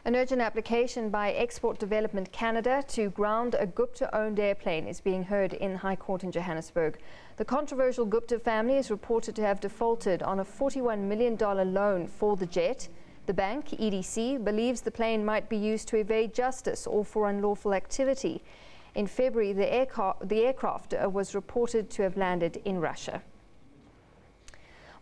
An urgent application by Export Development Canada to ground a Gupta-owned airplane is being heard in High Court in Johannesburg. The controversial Gupta family is reported to have defaulted on a $41 million loan for the jet. The bank, EDC, believes the plane might be used to evade justice or for unlawful activity. In February, the aircraft was reported to have landed in Russia.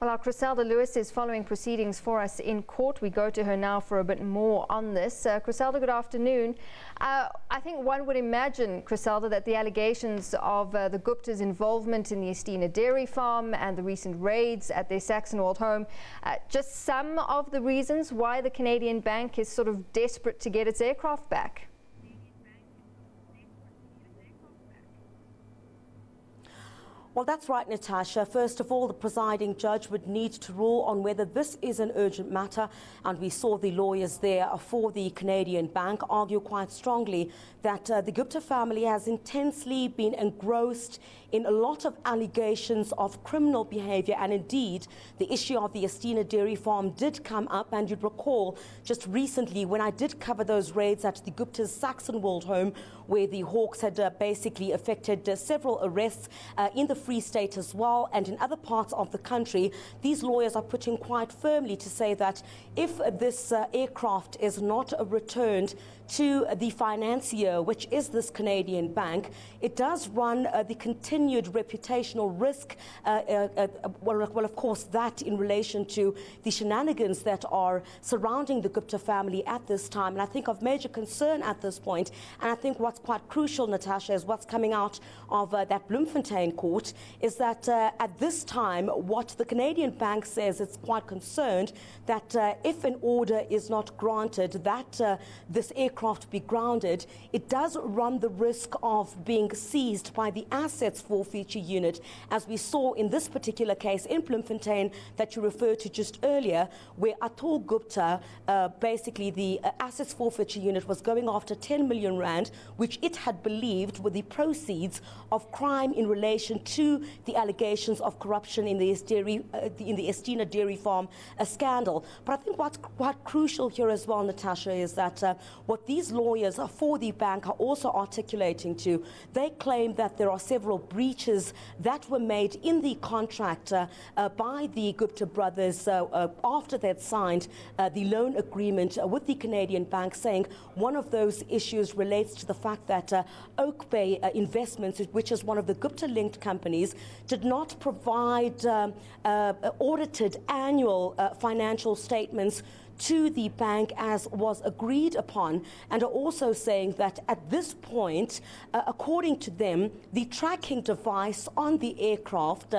Well, our Chriselda Lewis is following proceedings for us in court. We go to her now for a bit more on this. Chriselda, good afternoon. I think one would imagine, Chriselda, that the allegations of the Gupta's involvement in the Estina dairy farm and the recent raids at their Saxonwold home, just some of the reasons why the Canadian bank is sort of desperate to get its aircraft back. Well, that's right, Natasha. First of all, the presiding judge would need to rule on whether this is an urgent matter. And we saw the lawyers there for the Canadian bank argue quite strongly that the Gupta family has intensely been engrossed in a lot of allegations of criminal behavior. And indeed, the issue of the Estina dairy farm did come up. And you'd recall just recently when I did cover those raids at the Gupta's Saxonwold home, where the hawks had basically affected several arrests in the Free State as well, and in other parts of the country. These lawyers are putting quite firmly to say that if this aircraft is not returned to the financier, which is this Canadian bank, it does run the continued reputational risk, well, of course, that in relation to the shenanigans that are surrounding the Gupta family at this time. And I think of major concern at this point, and I think what's quite crucial, Natasha, is what's coming out of that Bloemfontein court, is that at this time, what the Canadian bank says, it's quite concerned that if an order is not granted, that this aircraft be grounded, it does run the risk of being seized by the assets forfeiture unit, as we saw in this particular case in Bloemfontein that you referred to just earlier, where Atul Gupta, basically the assets forfeiture unit was going after 10 million rand, which it had believed were the proceeds of crime in relation to the allegations of corruption in the Estina dairy farm scandal. But I think what's quite crucial here as well, Natasha, is that what these lawyers for the bank are also articulating to, they claim that there are several breaches that were made in the contract by the Gupta brothers after they'd signed the loan agreement with the Canadian bank, saying one of those issues relates to the fact that Oak Bay Investments, which is one of the Gupta-linked companies, did not provide audited annual financial statements to the bank as was agreed upon, and are also saying that at this point, according to them, the tracking device on the aircraft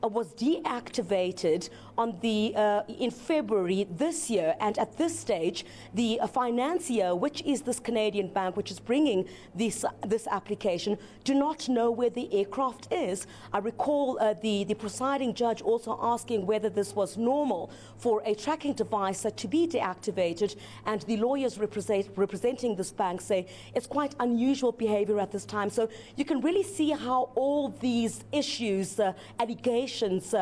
was deactivated on in February this year, and at this stage, the financier, which is this Canadian bank, which is bringing this application, do not know where the aircraft is. I recall the presiding judge also asking whether this was normal for a tracking device to be deactivated, and the lawyers representing this bank say it's quite unusual behavior at this time. So you can really see how all these issues, allegations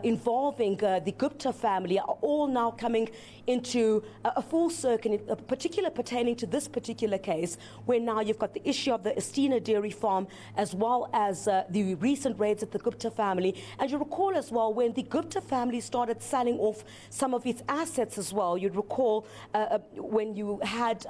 involving the Gupta family are all now coming into a full circle, pertaining to this particular case, where now you've got the issue of the Estina dairy farm as well as the recent raids at the Gupta family. And you recall as well when the Gupta family started selling off some of its assets as well. You'd recall when you had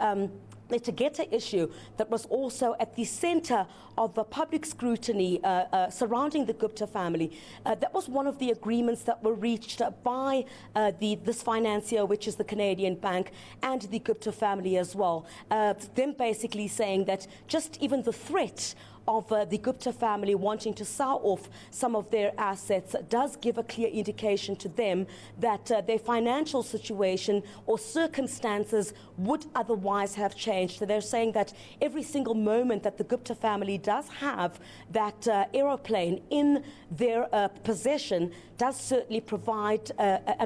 the Tegeta issue that was also at the center of public scrutiny surrounding the Gupta family. That was one of the agreements that were reached by this financier, which is the Canadian bank, and the Gupta family as well. Them basically saying that just even the threat of the Gupta family wanting to sell off some of their assets does give a clear indication to them that their financial situation or circumstances would otherwise have changed changed. They're saying that every single moment that the Gupta family does have that aeroplane in their possession does certainly provide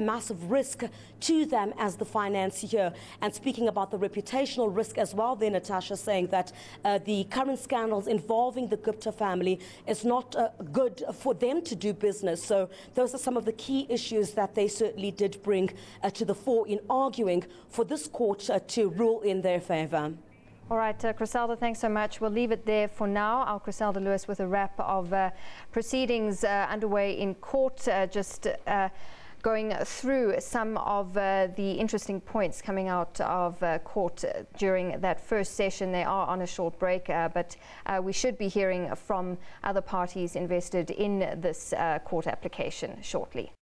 a massive risk to them as the financier. And speaking about the reputational risk as well there, Natasha, saying that the current scandals involving the Gupta family is not good for them to do business. So those are some of the key issues that they certainly did bring to the fore in arguing for this court to rule in their favour. All right, Chriselda, thanks so much. We'll leave it there for now. Our Chriselda Lewis with a wrap of proceedings underway in court, going through some of the interesting points coming out of court during that first session. They are on a short break, but we should be hearing from other parties invested in this court application shortly.